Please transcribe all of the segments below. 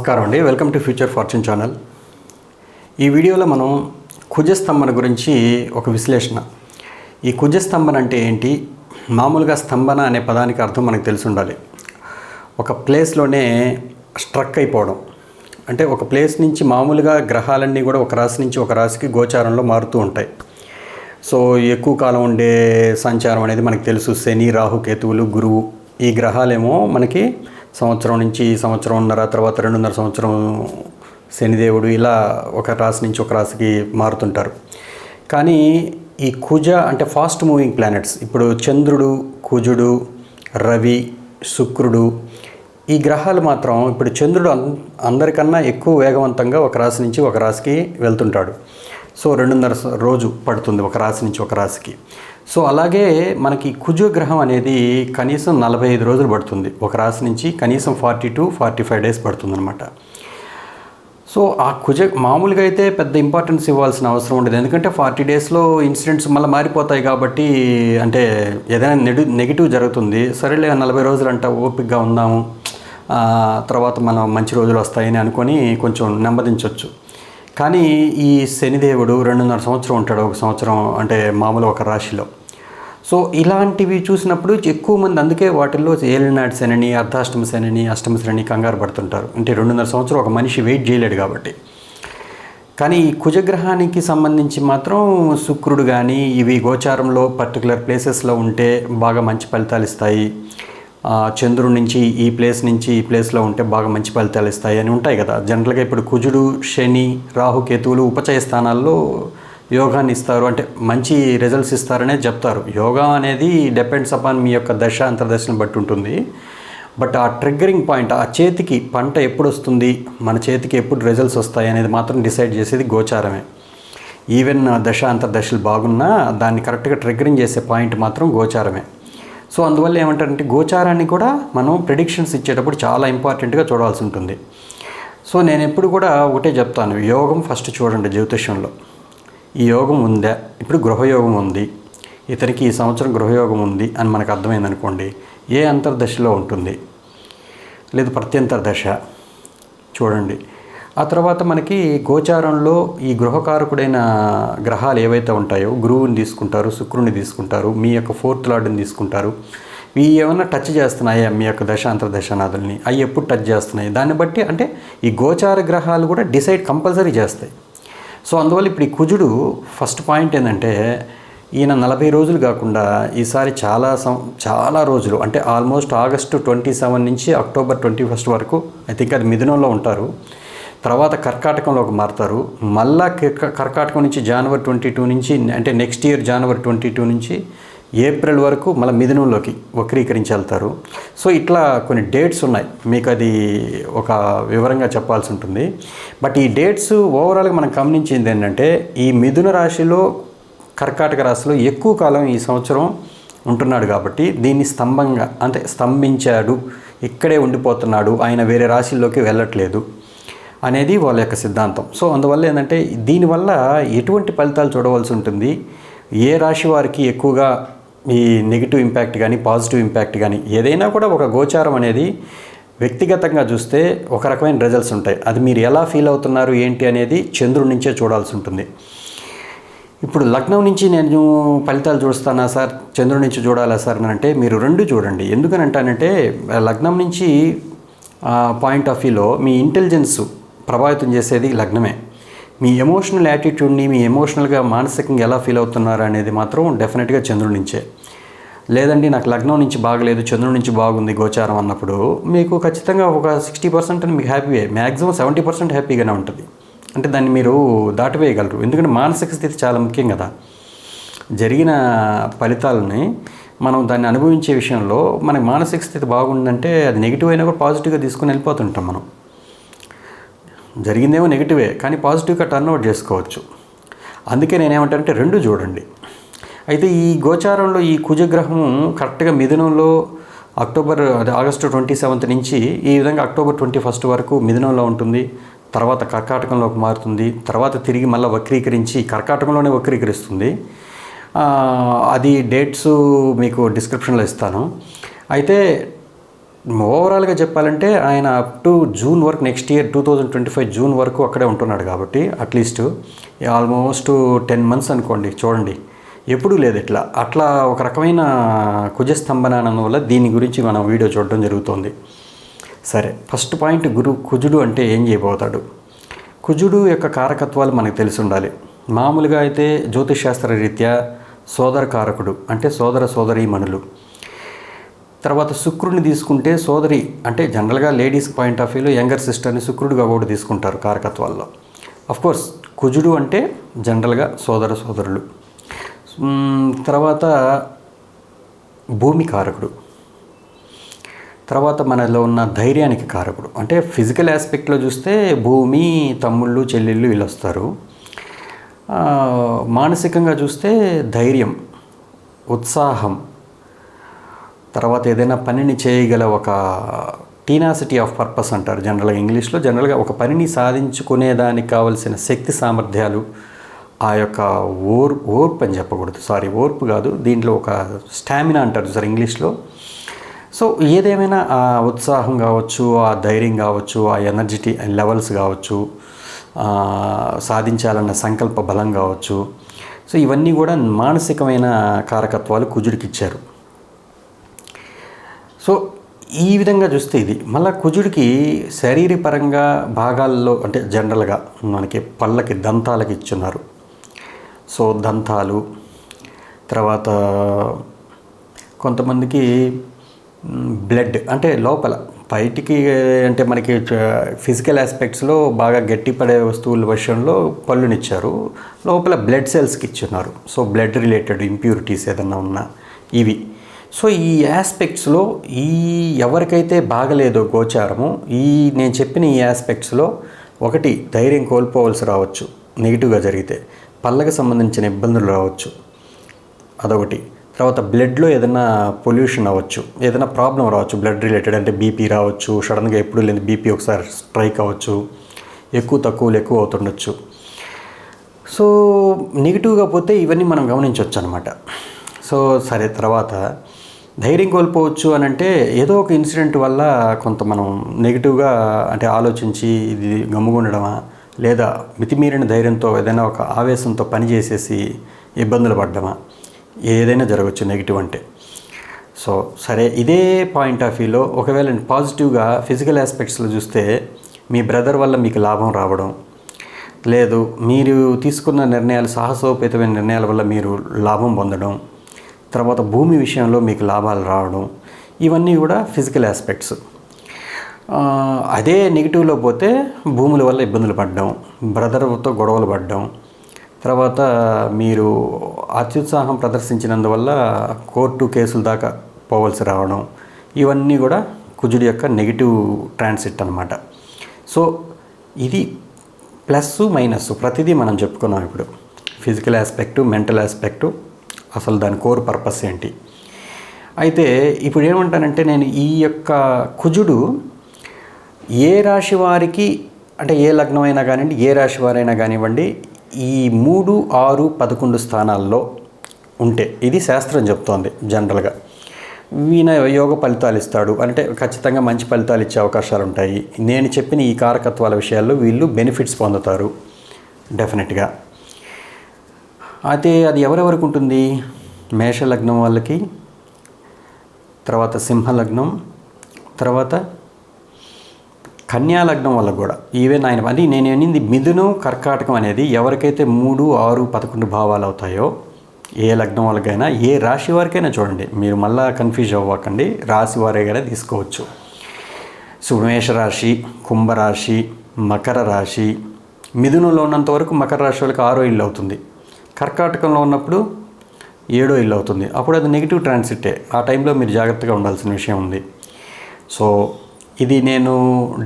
నమస్కారం అండి. Welcome to future fortune channel. ఈ వీడియోలో మనం కుజస్తంభన గురించి ఒక విశ్లేషణ. ఈ కుజస్తంభన అంటే ఏంటి? మామూలుగా స్తంభన అనే పదానికి అర్థం మనకు తెలిసి ఉండాలి. ఒక ప్లేస్లోనే స్ట్రక్ అయిపోవడం, అంటే ఒక ప్లేస్ నుంచి మామూలుగా గ్రహాలన్నీ కూడా ఒక రాశి నుంచి ఒక రాశికి గోచారంలో మారుతూ ఉంటాయి. సో ఎక్కువ కాలం ఉండే సంచారం అనేది మనకు తెలుసు. శని, రాహు, కేతువులు, గురువు, ఈ గ్రహాలేమో మనకి సంవత్సరం నుంచి సంవత్సరంన్నర, తర్వాత 2.5 సంవత్సరం శనిదేవుడు ఇలా ఒక రాశి నుంచి ఒక రాశికి మారుతుంటారు. కానీ ఈ కుజ అంటే ఫాస్ట్ మూవింగ్ ప్లానెట్స్, ఇప్పుడు చంద్రుడు, కుజుడు, రవి, శుక్రుడు, ఈ గ్రహాలు మాత్రం ఇప్పుడు చంద్రుడు అందరికన్నా ఎక్కువ వేగవంతంగా ఒక రాశి నుంచి ఒక రాశికి వెళ్తుంటాడు. సో 2.5 రోజు పడుతుంది ఒక రాశి నుంచి ఒక రాశికి. సో అలాగే మనకి కుజ గ్రహం అనేది కనీసం 45 రోజులు పడుతుంది ఒక రాశి నుంచి, కనీసం 40 to 45 డేస్ పడుతుంది అనమాట. సో ఆ కుజ మామూలుగా అయితే పెద్ద ఇంపార్టెన్స్ ఇవ్వాల్సిన అవసరం ఉండదు, ఎందుకంటే 40 డేస్లో ఇన్సిడెంట్స్ మళ్ళీ మారిపోతాయి కాబట్టి, అంటే ఏదైనా నెగిటివ్ జరుగుతుంది, సరేలే 40 రోజులు అంట ఓపికగా ఉందాము, తర్వాత మనం మంచి రోజులు వస్తాయని అనుకొని కొంచెం నెమ్మదించవచ్చు. కానీ ఈ శనిదేవుడు 2.5 సంవత్సరం ఉంటాడు ఒక సంవత్సరం, అంటే మామూలు ఒక రాశిలో. సో ఇలాంటివి చూసినప్పుడు ఎక్కువ మంది అందుకే వాటిల్లో ఏలినాటి శనిని, అర్ధాష్టమ శనిని, అష్టమ శనిని కంగారు పడుతుంటారు. అంటే 2.5 సంవత్సరం ఒక మనిషి వెయిట్ చేయలేడు కాబట్టి. కానీ ఈ కుజగ్రహానికి సంబంధించి మాత్రం శుక్రుడు కానీ ఇవి గోచారంలో పర్టికులర్ ప్లేసెస్లో ఉంటే బాగా మంచి ఫలితాలు ఇస్తాయి, చంద్రుడి నుంచి ఈ ప్లేస్ నుంచి ఈ ప్లేస్లో ఉంటే బాగా మంచి ఫలితాలు ఇస్తాయి అని ఉంటాయి కదా. జనరల్గా ఇప్పుడు కుజుడు, శని, రాహు, కేతువులు ఉపచయ స్థానాల్లో యోగాన్ని ఇస్తారు, అంటే మంచి రిజల్ట్స్ ఇస్తారనే చెప్తారు. యోగా అనేది డిపెండ్స్ అపాన్ మీ యొక్క దశ అంతర్దశను బట్టి ఉంటుంది. బట్ ఆ ట్రిగ్గరింగ్ పాయింట్, ఆ చేతికి పంట ఎప్పుడు వస్తుంది, మన చేతికి ఎప్పుడు రిజల్ట్స్ వస్తాయి అనేది మాత్రం డిసైడ్ చేసేది గోచారమే. ఈవెన్ దశ అంతర్దశలు బాగున్నా దాన్ని కరెక్ట్గా ట్రిగ్గరింగ్ చేసే పాయింట్ మాత్రం గోచారమే. సో అందువల్ల ఏమంటారంటే గోచారాన్ని కూడా మనం ప్రిడిక్షన్స్ ఇచ్చేటప్పుడు చాలా ఇంపార్టెంట్గా చూడాల్సి ఉంటుంది. సో నేను ఎప్పుడు కూడా ఒకటే చెప్తాను, యోగం ఫస్ట్ చూడండి జ్యోతిష్యంలో. ఈ యోగం ఉందా, ఇప్పుడు గృహయోగం ఉంది, ఇతనికి ఈ సంవత్సరం గృహయోగం ఉంది అని మనకు అర్థమైందనుకోండి, ఏ అంతర్దశలో ఉంటుంది, లేదు ప్రత్యంతర దశ చూడండి. ఆ తర్వాత మనకి గోచారంలో ఈ గృహకారకుడైన గ్రహాలు ఏవైతే ఉంటాయో, గురువుని తీసుకుంటారు, శుక్రుని తీసుకుంటారు, మీ యొక్క 4th లార్డ్ని తీసుకుంటారు. ఇవి ఏమన్నా టచ్ చేస్తున్నాయా మీ యొక్క దశ అంతర్దశనాథుల్ని, అవి ఎప్పుడు టచ్ చేస్తున్నాయి, దాన్ని బట్టి అంటే ఈ గోచార గ్రహాలు కూడా డిసైడ్ కంపల్సరీ చేస్తాయి. సో అందువల్ల ఇప్పుడు ఈ కుజుడు ఫస్ట్ పాయింట్ ఏంటంటే, ఈయన 40 రోజులు కాకుండా ఈసారి చాలా రోజులు, అంటే ఆల్మోస్ట్ ఆగస్టు 27 నుంచి అక్టోబర్ 21 వరకు ఐ థింక్ అది మిథునంలో ఉంటారు. తర్వాత కర్కాటకంలోకి మారుతారు. మళ్ళా కర్కాటకం నుంచి జనవరి 22 నుంచి, అంటే నెక్స్ట్ ఇయర్ జనవరి 22 నుంచి ఏప్రిల్ వరకు మళ్ళీ మిథునంలోకి వక్రీకరించి వెళ్తారు. సో ఇట్లా కొన్ని డేట్స్ ఉన్నాయి, మీకు అది ఒక వివరంగా చెప్పాల్సి ఉంటుంది. బట్ ఈ డేట్స్ ఓవరాల్గా మనం గమనించింది ఏంటంటే, ఈ మిథున రాశిలో కర్కాటక రాశిలో ఎక్కువ కాలం ఈ సంవత్సరం ఉంటున్నాడు కాబట్టి దీన్ని స్తంభంగా, అంటే స్తంభించాడు, ఇక్కడే ఉండిపోతున్నాడు, ఆయన వేరే రాశిల్లోకి వెళ్ళట్లేదు అనేది వాళ్ళ యొక్క సిద్ధాంతం. సో అందువల్ల ఏంటంటే దీనివల్ల ఎటువంటి ఫలితాలు చూడవలసి ఉంటుంది, ఏ రాశి వారికి ఎక్కువగా ఈ నెగిటివ్ ఇంపాక్ట్ కానీ పాజిటివ్ ఇంపాక్ట్ కానీ, ఏదైనా కూడా ఒక గోచారం అనేది వ్యక్తిగతంగా చూస్తే ఒక రకమైన రిజల్ట్స్ ఉంటాయి. అది మీరు ఎలా ఫీల్ అవుతున్నారు ఏంటి అనేది చంద్రుడి నుంచే చూడాల్సి ఉంటుంది. ఇప్పుడు లగ్నం నుంచి నేను ఫలితాలు చూస్తానా సార్, చంద్రుడి నుంచి చూడాలా సార్ అని అంటే, మీరు రెండు చూడండి. ఎందుకని అంటానంటే, లగ్నం నుంచి పాయింట్ ఆఫ్ వ్యూలో మీ ఇంటెలిజెన్స్ ప్రభావితం చేసేది లగ్నమే. మీ ఎమోషనల్ యాటిట్యూడ్ని, మీ ఎమోషనల్గా మానసికంగా ఎలా ఫీల్ అవుతున్నారు అనేది మాత్రం డెఫినెట్గా చంద్రుడి నుంచే. లేదండి నాకు లగ్నం నుంచి బాగలేదు, చంద్రుడి నుంచి బాగుంది గోచారం అన్నప్పుడు మీకు ఖచ్చితంగా ఒక 60% అని మీకు హ్యాపీయే, మ్యాక్సిమం 70% హ్యాపీగానే ఉంటుంది. అంటే దాన్ని మీరు దాటివేయగలరు, ఎందుకంటే మానసిక స్థితి చాలా ముఖ్యం కదా. జరిగిన ఫలితాలని మనం దాన్ని అనుభవించే విషయంలో మనకి మానసిక స్థితి బాగుందంటే అది నెగిటివ్ అయినా కూడా పాజిటివ్గా తీసుకుని వెళ్ళిపోతుంటాం. మనం జరిగిందేమో నెగిటివే కానీ పాజిటివ్గా టర్న్ అవుట్ చేసుకోవచ్చు. అందుకే నేనేమంటానంటే రెండు చూడండి. అయితే ఈ గోచారంలో ఈ కుజగ్రహం కరెక్ట్గా మిథునంలో ఆగస్టు 27 నుంచి ఈ విధంగా అక్టోబర్ 21 వరకు మిథునంలో ఉంటుంది. తర్వాత కర్కాటకంలోకి మారుతుంది. తర్వాత తిరిగి మళ్ళీ వక్రీకరించి కర్కాటకంలోనే వక్రీకరిస్తుంది. అది డేట్స్ మీకు డిస్క్రిప్షన్లో ఇస్తాను. అయితే ఓవరాల్గా చెప్పాలంటే ఆయన అప్ టు జూన్ వరకు, నెక్స్ట్ ఇయర్ 2025 జూన్ వరకు అక్కడే ఉంటున్నాడు కాబట్టి అట్లీస్ట్ ఆల్మోస్ట్ 10 months అనుకోండి. చూడండి, ఎప్పుడూ లేదు అట్లా ఒక రకమైన కుజస్తంభన వల్ల దీని గురించి మనం వీడియో చూడడం జరుగుతుంది. సరే, ఫస్ట్ పాయింట్, కుజుడు అంటే ఏం చేయబోతాడు? కుజుడు యొక్క కారకత్వాలు మనకు తెలిసి ఉండాలి. మామూలుగా అయితే జ్యోతిషశాస్త్ర రీత్యా సోదర కారకుడు, అంటే సోదర సోదరీమణులు. తర్వాత శుక్రుడిని తీసుకుంటే సోదరి, అంటే జనరల్గా లేడీస్ పాయింట్ ఆఫ్ వ్యూలో యంగర్ సిస్టర్ని శుక్రుడిగా కూడా తీసుకుంటారు కారకత్వాల్లో. అఫ్కోర్స్ కుజుడు అంటే జనరల్గా సోదర సోదరులు. తర్వాత భూమి కారకుడు, తర్వాత మనలో ఉన్న ధైర్యానికి కారకుడు. అంటే ఫిజికల్ ఆస్పెక్ట్లో చూస్తే భూమి, తమ్ముళ్ళు, చెల్లెళ్ళు వీళ్ళు వస్తారు. మానసికంగా చూస్తే ధైర్యం, ఉత్సాహం, తర్వాత ఏదైనా పనిని చేయగల ఒక టీనాసిటీ ఆఫ్ పర్పస్ అంటారు జనరల్గా ఇంగ్లీష్లో. జనరల్గా ఒక పనిని సాధించుకునేదానికి కావలసిన శక్తి సామర్థ్యాలు, ఆ యొక్క ఓర్పు అని చెప్పకూడదు, ఓర్పు కాదు, దీంట్లో ఒక స్టామినా అంటారు సార్ ఇంగ్లీష్లో. సో ఏదేమైనా ఆ ఉత్సాహం కావచ్చు, ఆ ధైర్యం కావచ్చు, ఆ ఎనర్జిటీ లెవెల్స్ కావచ్చు, సాధించాలన్న సంకల్ప బలం కావచ్చు. సో ఇవన్నీ కూడా మానసికమైన కారకత్వాలు కుజుడికి ఇచ్చారు. సో ఈ విధంగా చూస్తే ఇది మళ్ళీ కుజుడికి శరీరపరంగా భాగాల్లో, అంటే జనరల్గా మనకి పళ్ళకి దంతాలకి ఇచ్చున్నారు. సో దంతాలు, తర్వాత కొంతమందికి బ్లడ్, అంటే లోపల బయటికి, అంటే మనకి ఫిజికల్ ఆస్పెక్ట్స్లో బాగా గట్టిపడే వస్తువుల విషయంలో పళ్ళునిచ్చారు, లోపల బ్లడ్ సెల్స్కి ఇచ్చున్నారు. సో బ్లడ్ రిలేటెడ్ ఇంప్యూరిటీస్ ఏదన్నా ఉన్నా ఇవి. సో ఈ ఆస్పెక్ట్స్లో ఎవరికైతే బాగలేదో గోచారము, నేను చెప్పిన ఈ ఆస్పెక్ట్స్లో ఒకటి ధైర్యం కోల్పోవలసి రావచ్చు నెగిటివ్గా జరిగితే, పళ్ళకి సంబంధించిన ఇబ్బందులు రావచ్చు, అదొకటి. తర్వాత బ్లడ్లో ఏదైనా పొల్యూషన్ అవ్వచ్చు, ఏదైనా ప్రాబ్లం రావచ్చు బ్లడ్ రిలేటెడ్, అంటే బీపీ రావచ్చు, సడన్గా ఎప్పుడు లేని బీపీ ఒకసారి స్ట్రైక్ అవ్వచ్చు, ఎక్కువ అవుతుండొచ్చు. సో నెగిటివ్గా పోతే ఇవన్నీ మనం గమనించవచ్చు అనమాట. సో సరే, తర్వాత ధైర్యం కోల్పోవచ్చు అని అంటే ఏదో ఒక ఇన్సిడెంట్ వల్ల కొంత మనం నెగిటివ్గా, అంటే ఆలోచించి ఇది గమ్ముగుండడమా, లేదా మితిమీరిన ధైర్యంతో ఏదైనా ఒక ఆవేశంతో పనిచేసేసి ఇబ్బందులు పడ్డమా, ఏదైనా జరగవచ్చు నెగిటివ్ అంటే. సో సరే, ఇదే పాయింట్ ఆఫ్ వ్యూలో ఒకవేళ పాజిటివ్గా ఫిజికల్ ఆస్పెక్ట్స్లో చూస్తే మీ బ్రదర్ వల్ల మీకు లాభం రావడం, లేదు మీరు తీసుకున్న నిర్ణయాలు సాహసోపేతమైన నిర్ణయాల వల్ల మీరు లాభం పొందడం, తర్వాత భూమి విషయంలో మీకు లాభాలు రావడం, ఇవన్నీ కూడా ఫిజికల్ ఆస్పెక్ట్స్. అదే నెగిటివ్లో పోతే భూముల వల్ల ఇబ్బందులు పడడం, బ్రదర్తో గొడవలు పడడం, తర్వాత మీరు అత్యుత్సాహం ప్రదర్శించినందువల్ల కోర్టు కేసుల దాకా పోవలసి రావడం, ఇవన్నీ కూడా కుజుడి యొక్క నెగిటివ్ ట్రాన్సిట్ అన్నమాట. సో ఇది ప్లస్ మైనస్ ప్రతిదీ మనం చెప్పుకున్నాం ఇప్పుడు. ఫిజికల్ ఆస్పెక్టు, మెంటల్ ఆస్పెక్టు, అసలు దాని కోర్ పర్పస్ ఏంటి. అయితే ఇప్పుడు ఏమంటానంటే, నేను ఈ యొక్క కుజుడు ఏ రాశి వారికి, అంటే ఏ లగ్నం అయినా కానివ్వండి, ఏ రాశి వారైనా కానివ్వండి, ఈ 3, 6, 11 స్థానాల్లో ఉంటే, ఇది శాస్త్రం చెప్తోంది జనరల్గా, ఈయన యోగ ఫలితాలు ఇస్తాడు, అంటే ఖచ్చితంగా మంచి ఫలితాలు ఇచ్చే అవకాశాలు ఉంటాయి. నేను చెప్పిన ఈ కారకత్వాల విషయాల్లో వీళ్ళు బెనిఫిట్స్ పొందుతారు డెఫినెట్గా. అయితే అది ఎవరెవరికి ఉంటుంది? మేషలగ్నం వాళ్ళకి, తర్వాత సింహలగ్నం, తర్వాత కన్యాలగ్నం వాళ్ళకు కూడా. ఈవెన్ ఆయన అది నేను అనింది మిథునం, కర్కాటకం అనేది ఎవరికైతే 3, 6, 11 భావాలు అవుతాయో, ఏ లగ్నం వాళ్ళకైనా, ఏ రాశి వారికైనా చూడండి, మీరు మళ్ళీ కన్ఫ్యూజ్ అవ్వకండి, రాశి వారిగానే తీసుకోవచ్చు. సో మేషరాశి, కుంభరాశి, మకర రాశి, మిథునంలో ఉన్నంత వరకు మకర రాశి వాళ్ళకి 6వ ఇల్లు అవుతుంది, కర్కాటకంలో ఉన్నప్పుడు 7వ ఇల్లు అవుతుంది. అప్పుడు అది నెగిటివ్ ట్రాన్సిటే. ఆ టైంలో మీరు జాగ్రత్తగా ఉండాల్సిన విషయం ఉంది. సో ఇది నేను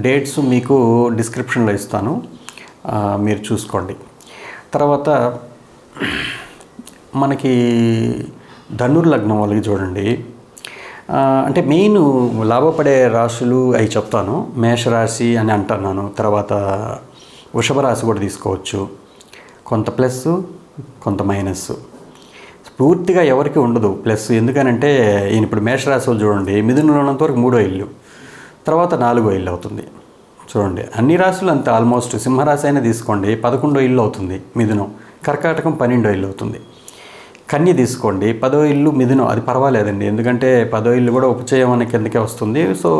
డేట్స్ మీకు డిస్క్రిప్షన్లో ఇస్తాను, మీరు చూసుకోండి. తర్వాత మనకి ధనుర్లగ్నం వాళ్ళకి చూడండి, అంటే మెయిన్ లాభపడే రాశులు అవి చెప్తాను. మేషరాశి అని అంటున్నాను, తర్వాత వృషభ రాశి కూడా తీసుకోవచ్చు, కొంత ప్లస్ కొంత మైనస్. పూర్తిగా ఎవరికి ఉండదు ప్లస్, ఎందుకనంటే ఈయన ఇప్పుడు మేషరాశి వాళ్ళు చూడండి, మిథునంలో ఉన్నంత వరకు 3వ ఇల్లు, తర్వాత 4వ ఇల్లు అవుతుంది. చూడండి, అన్ని రాశులు అంతే ఆల్మోస్ట్. సింహరాశి అయినా తీసుకోండి 11వ ఇల్లు అవుతుంది మిథునం, కర్కాటకం 12వ ఇల్లు అవుతుంది. కన్య తీసుకోండి 10వ ఇల్లు మిథునం, అది పర్వాలేదండి, ఎందుకంటే 10వ ఇల్లు కూడా ఉపచయం అనే కిందకే వస్తుంది. సో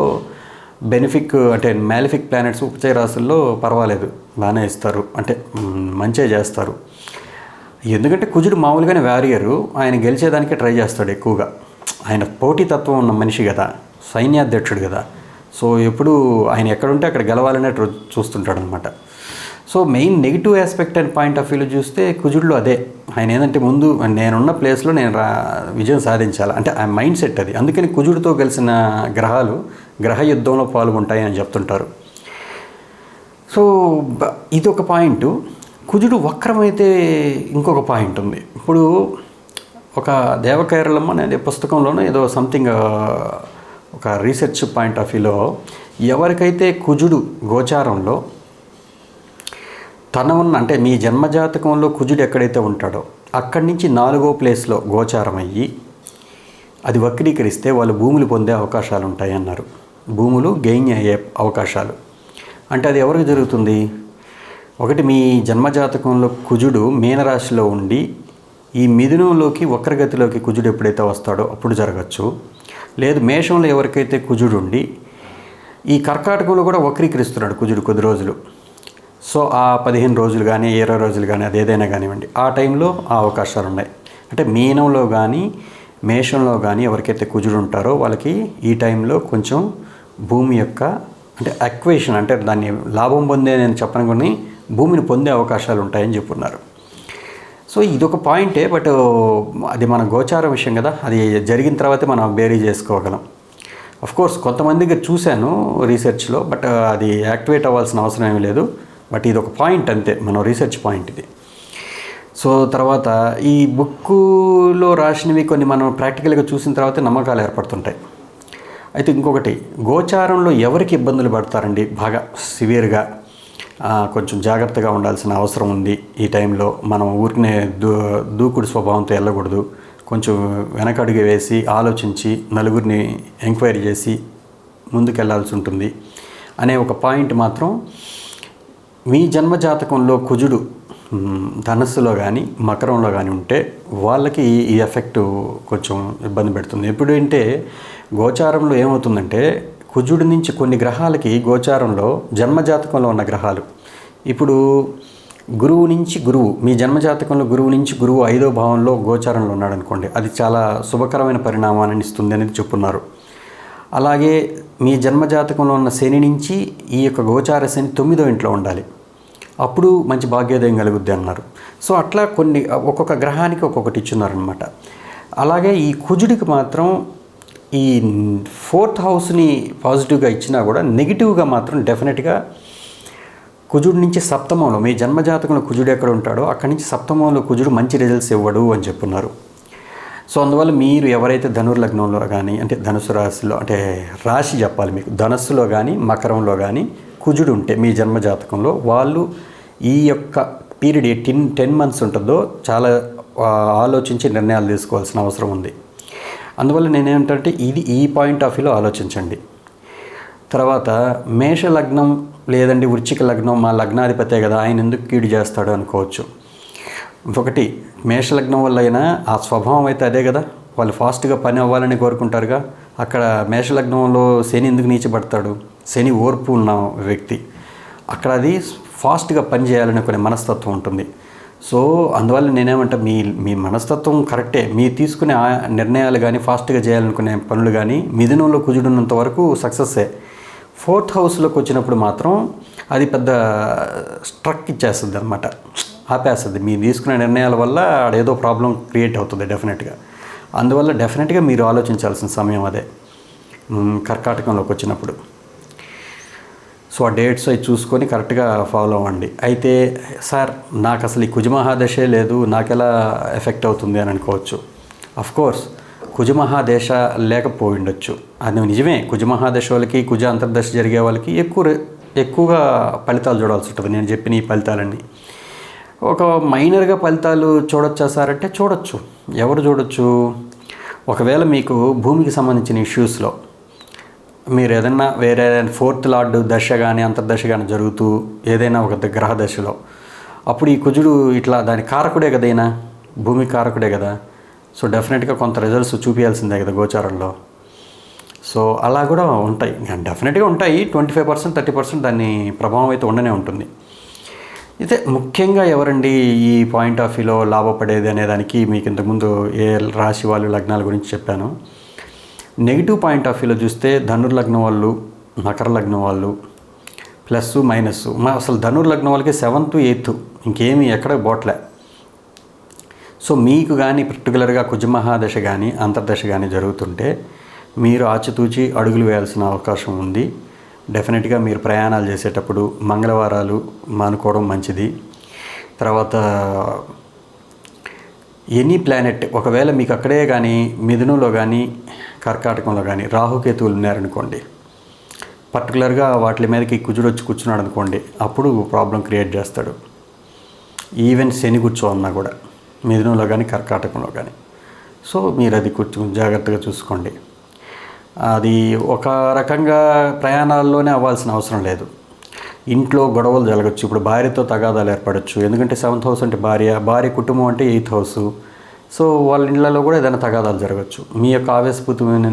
బెనిఫిక్ అంటే మ్యాలిఫిక్ ప్లానెట్స్ ఉపచయ రాశుల్లో పర్వాలేదు, బాగానే ఇస్తారు, అంటే మంచిగా చేస్తారు. ఎందుకంటే కుజుడు మామూలుగానే వారియరు, ఆయన గెలిచేదానికి ట్రై చేస్తాడు ఎక్కువగా. ఆయన పోటీతత్వం ఉన్న మనిషి కదా, సైన్యాధ్యక్షుడు కదా. సో ఎప్పుడు ఆయన ఎక్కడుంటే అక్కడ గెలవాలనే చూస్తుంటాడు అనమాట. So main negative aspect and point of వ్యూలో చూస్తే కుజుడులో అదే, ఆయన ఏంటంటే ముందు నేనున్న ప్లేస్లో నేను విజయం సాధించాలి అంటే ఆ మైండ్ సెట్ అది. అందుకని కుజుడితో కలిసిన గ్రహాలు గ్రహ యుద్ధంలో పాల్గొంటాయి అని చెప్తుంటారు. సో ఇది ఒక పాయింట్. కుజుడు వక్రమైతే ఇంకొక పాయింట్ ఉంది. ఇప్పుడు ఒక దేవకేరళమ్మ అనే పుస్తకంలోనూ ఏదో సంథింగ్ ఒక రీసెర్చ్ పాయింట్ ఆఫ్ వ్యూలో ఎవరికైతే కుజుడు గోచారంలో తన ఉన్న అంటే మీ జన్మజాతకంలో కుజుడు ఎక్కడైతే ఉంటాడో అక్కడి నుంచి 4వ ప్లేస్లో గోచారం అయ్యి అది వక్రీకరిస్తే వాళ్ళు భూములు పొందే అవకాశాలు ఉంటాయి అన్నారు. భూములు గెయిన్ అయ్యే అవకాశాలు అంటే అది ఎవరికి జరుగుతుంది? ఒకటి, మీ జన్మజాతకంలో కుజుడు మీనరాశిలో ఉండి ఈ మిథునంలోకి వక్రగతిలోకి కుజుడు ఎప్పుడైతే వస్తాడో అప్పుడు జరగచ్చు. లేదు మేషంలో ఎవరికైతే కుజుడు ఉండి ఈ కర్కాటకంలో కూడా వక్రీకరిస్తున్నాడు కుజుడు కొద్ది రోజులు, సో ఆ 15 రోజులు కానీ 20 రోజులు కానీ అది ఏదైనా కానివ్వండి, ఆ టైంలో ఆ అవకాశాలు ఉన్నాయి. అంటే మీనంలో కానీ మేషంలో కానీ ఎవరికైతే కుజుడు ఉంటారో వాళ్ళకి ఈ టైంలో కొంచెం భూమి యొక్క అంటే అక్వేషన్ అంటే దాన్ని లాభం పొందే నేను చెప్పను కొన్ని భూమిని పొందే అవకాశాలు ఉంటాయని చెప్పున్నారు. సో ఇదొక పాయింటే, బట్ అది మన గోచార విషయం కదా, అది జరిగిన తర్వాతే మనం బేరీ చేసుకోగలం. కోర్స్ కొంతమందికి చూశాను రీసెర్చ్లో, బట్ అది యాక్టివేట్ అవ్వాల్సిన అవసరం ఏమీ లేదు. బట్ ఇది ఒక పాయింట్ అంతే, మన రీసెర్చ్ పాయింట్ ఇది. సో తర్వాత ఈ బుక్కులో రాసినవి కొన్ని మనం ప్రాక్టికల్గా చూసిన తర్వాత నమ్మకాలు ఏర్పడుతుంటాయి. అయితే ఇంకొకటి, గోచారంలో ఎవరికి ఇబ్బందులు పడతారండి బాగా సివియర్గా, కొంచెం జాగ్రత్తగా ఉండాల్సిన అవసరం ఉంది. ఈ టైంలో మనం ఊరికనే దూకుడు స్వభావంతో వెళ్ళకూడదు, కొంచెం వెనకడుగు వేసి ఆలోచించి నలుగురిని ఎంక్వైరీ చేసి ముందుకెళ్లాల్సి ఉంటుంది అనే ఒక పాయింట్ మాత్రం మీ జన్మజాతకంలో కుజుడు ధనస్సులో కానీ మకరంలో కానీ ఉంటే వాళ్ళకి ఈ ఎఫెక్ట్ కొంచెం ఇబ్బంది పెడుతుంది. ఎప్పుడంటే గోచారంలో ఏమవుతుందంటే కుజుడి నుంచి కొన్ని గ్రహాలకి గోచారంలో జన్మజాతకంలో ఉన్న గ్రహాలు, ఇప్పుడు గురువు నుంచి గురువు మీ జన్మజాతకంలో గురువు నుంచి గురువు 5వ భావంలో గోచారంలో ఉన్నాడు అనుకోండి, అది చాలా శుభకరమైన పరిణామాన్ని ఇస్తుంది అనేది చెప్పున్నారు. అలాగే మీ జన్మజాతకంలో ఉన్న శని నుంచి ఈ యొక్క గోచార శని 9వ ఇంట్లో ఉండాలి, అప్పుడు మంచి భాగ్యోదయం కలుగుద్ది అన్నారు. సో అట్లా కొన్ని ఒక్కొక్క గ్రహానికి ఒక్కొక్కటి ఇచ్చున్నారనమాట. అలాగే ఈ కుజుడికి మాత్రం ఈ 4th హౌస్ని పాజిటివ్గా ఇచ్చినా కూడా నెగిటివ్గా మాత్రం డెఫినెట్గా కుజుడి నుంచి సప్తమంలో మీ జన్మజాతకంలో కుజుడు ఎక్కడ ఉంటాడో అక్కడి నుంచి సప్తమంలో కుజుడు మంచి రిజల్ట్స్ ఇవ్వడు అని చెప్పున్నారు. సో అందువల్ల మీరు ఎవరైతే ధనుర్లగ్నంలో కానీ అంటే ధనుసు రాశిలో అంటే రాశి చెప్పాలి మీకు, ధనస్సులో కానీ మకరంలో కానీ కుజుడు ఉంటే మీ జన్మజాతకంలో వాళ్ళు ఈ యొక్క పీరియడ్ 10 మంత్స్ ఉంటుందో చాలా ఆలోచించి నిర్ణయాలు తీసుకోవాల్సిన అవసరం ఉంది. అందువల్ల నేనేంటంటే ఇది ఈ పాయింట్ ఆఫ్ వ్యూలో ఆలోచించండి. తర్వాత మేష లగ్నం లేదండి వృశ్చిక లగ్నం, మా లగ్నాధిపతే కదా ఆయన ఎందుకు కీడు చేస్తాడు అనుకోవచ్చు. ఒకటి, మేషలగ్నం వల్ల అయినా ఆ స్వభావం అయితే అదే కదా, వాళ్ళు ఫాస్ట్గా పని అవ్వాలని కోరుకుంటారుగా. అక్కడ మేషలగ్నంలో శని ఎందుకు నీచబడతాడు? శని ఓర్పు ఉన్న వ్యక్తి, అక్కడ అది ఫాస్ట్గా పని చేయాలని కొన్ని మనస్తత్వం ఉంటుంది. సో అందువల్ల నేనేమంటా మీ మనస్తత్వం కరెక్టే, మీరు తీసుకునే నిర్ణయాలు కానీ ఫాస్ట్గా చేయాలనుకునే పనులు కానీ మిథునంలో కుజుడున్నంత వరకు సక్సెస్సే. 4th హౌస్లోకి వచ్చినప్పుడు మాత్రం అది పెద్ద స్ట్రక్ ఇచ్చేస్తుంది అనమాట, ఆపేస్తుంది. మీరు తీసుకునే నిర్ణయాల వల్ల ఏదో ప్రాబ్లం క్రియేట్ అవుతుంది డెఫినెట్గా. అందువల్ల డెఫినెట్గా మీరు ఆలోచించాల్సిన సమయం అదే కర్కాటకంలోకి వచ్చినప్పుడు. సో ఆ డేట్స్ అవి చూసుకొని కరెక్ట్గా ఫాలో అవ్వండి. అయితే సార్ నాకు అసలు ఈ కుజమహాదశే లేదు, నాకెలా ఎఫెక్ట్ అవుతుంది అని అనుకోవచ్చు. అఫ్కోర్స్ కుజమహాదశ లేకపోయి ఉండొచ్చు, అది నిజమే. కుజమహాదశ వాళ్ళకి కుజ అంతర్దశ జరిగే వాళ్ళకి ఎక్కువగా ఫలితాలు చూడాల్సి ఉంటుంది. నేను చెప్పిన ఈ ఫలితాలన్నీ ఒక మైనర్గా ఫలితాలు చూడొచ్చా సార్ అంటే చూడొచ్చు. ఎవరు చూడొచ్చు? ఒకవేళ మీకు భూమికి సంబంధించిన ఇష్యూస్లో మీరు ఏదైనా వేరే ఫోర్త్ లార్డ్ దశ కానీ అంతర్దశ కానీ జరుగుతూ ఏదైనా ఒక గ్రహ దశలో అప్పుడు ఈ కుజుడు ఇట్లా దాని కారకుడే కదా, అయినా భూమి కారకుడే కదా. సో డెఫినెట్గా కొంత రిజల్ట్స్ చూపించాల్సిందే కదా గోచారంలో. సో అలా కూడా ఉంటాయి, డెఫినెట్గా ఉంటాయి. 25% 30% దాని ప్రభావం అయితే ఉండనే ఉంటుంది. అయితే ముఖ్యంగా ఎవరండి ఈ పాయింట్ ఆఫ్ వ్యూలో లాభపడేది అనేదానికి మీకు ఇంతకుముందు ఏ రాశి వాళ్ళు లగ్నాల గురించి చెప్పాను. నెగిటివ్ పాయింట్ ఆఫ్ వ్యూలో చూస్తే ధనుర్లగ్నం వాళ్ళు, మకర లగ్నం వాళ్ళు ప్లస్ మైనస్. అసలు ధనుర్లగ్నం వాళ్ళకి 7th 8th ఇంకేమీ ఎక్కడ బోట్లే. సో మీకు కానీ పర్టికులర్గా కుజమహాదశ కానీ అంతర్దశ కానీ జరుగుతుంటే మీరు ఆచితూచి అడుగులు వేయాల్సిన అవకాశం ఉంది. డెఫినెట్గా మీరు ప్రయాణాలు చేసేటప్పుడు మంగళవారాలు మానుకోవడం మంచిది. తర్వాత ఎనీ ప్లానెట్ ఒకవేళ మీకు అక్కడే కానీ మిథునంలో కానీ కర్కాటకంలో కానీ రాహుకేతువులు ఉన్నారనుకోండి, పర్టికులర్గా వాటి మీదకి కుజుడు వచ్చి కూర్చున్నాడు అనుకోండి, అప్పుడు ప్రాబ్లం క్రియేట్ చేస్తాడు. ఈవెన్ శని కూర్చోన్నా కూడా మిథునంలో కానీ కర్కాటకంలో కానీ. సో మీరు అది జాగ్రత్తగా చూసుకోండి. అది ఒక రకంగా ప్రయాణాల్లోనే అవ్వాల్సిన అవసరం లేదు. ఇంట్లో గొడవలు జరగచ్చు. ఇప్పుడు భార్యతో తగాదాలు ఏర్పడవచ్చు. ఎందుకంటే 7th హౌస్ అంటే భార్య కుటుంబం అంటే 8th హౌస్. సో వాళ్ళ ఇళ్లలో కూడా ఏదైనా తగాదాలు జరగచ్చు. మీ యొక్క ఆవేశపూరితమైన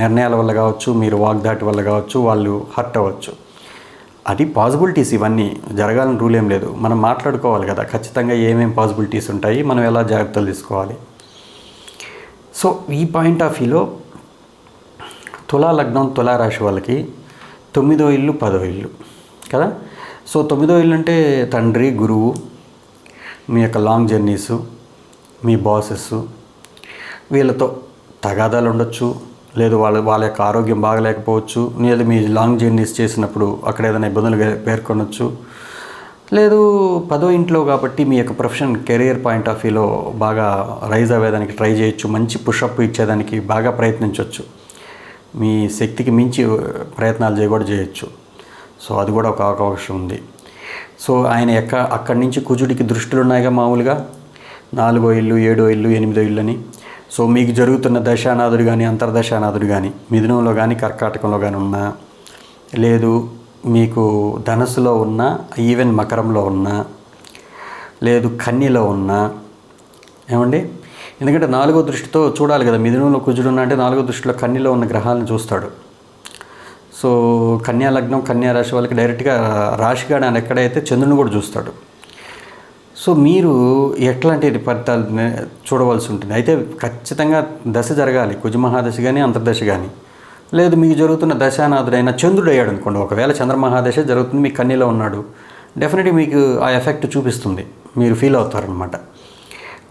నిర్ణయాల వల్ల కావచ్చు, మీరు వాగ్దాటి వల్ల కావచ్చు, వాళ్ళు హర్ట్ అవ్వచ్చు. అది పాసిబిలిటీస్. ఇవన్నీ జరగాలని రూల్ ఏం లేదు. మనం మాట్లాడుకోవాలి కదా ఖచ్చితంగా ఏమేం పాసిబిలిటీస్ ఉంటాయి, మనం ఎలా జాగ్రత్తలు తీసుకోవాలి. సో ఈ పాయింట్ ఆఫ్ వ్యూలో తులా లగ్నం తులారాశి వాళ్ళకి 9వ ఇల్లు 10వ ఇల్లు కదా. సో 9వ ఇల్లు అంటే తండ్రి, గురువు, మీ యొక్క లాంగ్ జర్నీసు, మీ బాసెస్, వీళ్ళతో తగాదాలు ఉండొచ్చు. లేదు వాళ్ళ యొక్క ఆరోగ్యం బాగలేకపోవచ్చు. లేదు మీ లాంగ్ జర్నీస్ చేసినప్పుడు అక్కడ ఏదైనా ఇబ్బందులు పేర్కొనవచ్చు. లేదు 10వ ఇంట్లో కాబట్టి మీ యొక్క ప్రొఫెషన్ కెరియర్ పాయింట్ ఆఫ్ వ్యూలో బాగా రైజ్ అవ్వేదానికి ట్రై చేయొచ్చు. మంచి పుషప్ ఇచ్చేదానికి బాగా ప్రయత్నించవచ్చు. మీ శక్తికి మించి ప్రయత్నాలు కూడా చేయొచ్చు. సో అది కూడా ఒక అవకాశం ఉంది. సో ఆయన అక్కడి నుంచి కుజుడికి దృష్టిలు ఉన్నాయిగా మామూలుగా 4వ ఇల్లు 7వ ఇల్లు 8వ ఇల్లు అని. సో మీకు జరుగుతున్న దశానాథుడు కానీ అంతర్దశానాథుడు కానీ మిథునంలో కానీ కర్కాటకంలో కానీ ఉన్నా, లేదు మీకు ధనస్సులో ఉన్నా, ఈవెన్ మకరంలో ఉన్నా, లేదు కన్యలో ఉన్నా, ఏమండి, ఎందుకంటే 4వ దృష్టితో చూడాలి కదా. మిథునంలో కుజుడు ఉన్నా అంటే 4వ దృష్టిలో కన్యలో ఉన్న గ్రహాలను చూస్తాడు. సో కన్యా లగ్నం కన్యా రాశి వాళ్ళకి డైరెక్ట్గా రాశిగాడు ఆయన ఎక్కడైతే చంద్రుని కూడా చూస్తాడు. సో మీరు ఎట్లాంటి ఫలితాలు చూడవలసి ఉంటుంది. అయితే ఖచ్చితంగా దశ జరగాలి, కుజమహాదశ కానీ అంతర్దశ కానీ. లేదు మీకు జరుగుతున్న దశానాథుడైన చంద్రుడు అయ్యాడు అనుకోండి, ఒకవేళ చంద్రమహాదశ జరుగుతుంది, మీ కన్యలో ఉన్నాడు, డెఫినెట్గా మీకు ఆ ఎఫెక్ట్ చూపిస్తుంది, మీరు ఫీల్ అవుతారనమాట.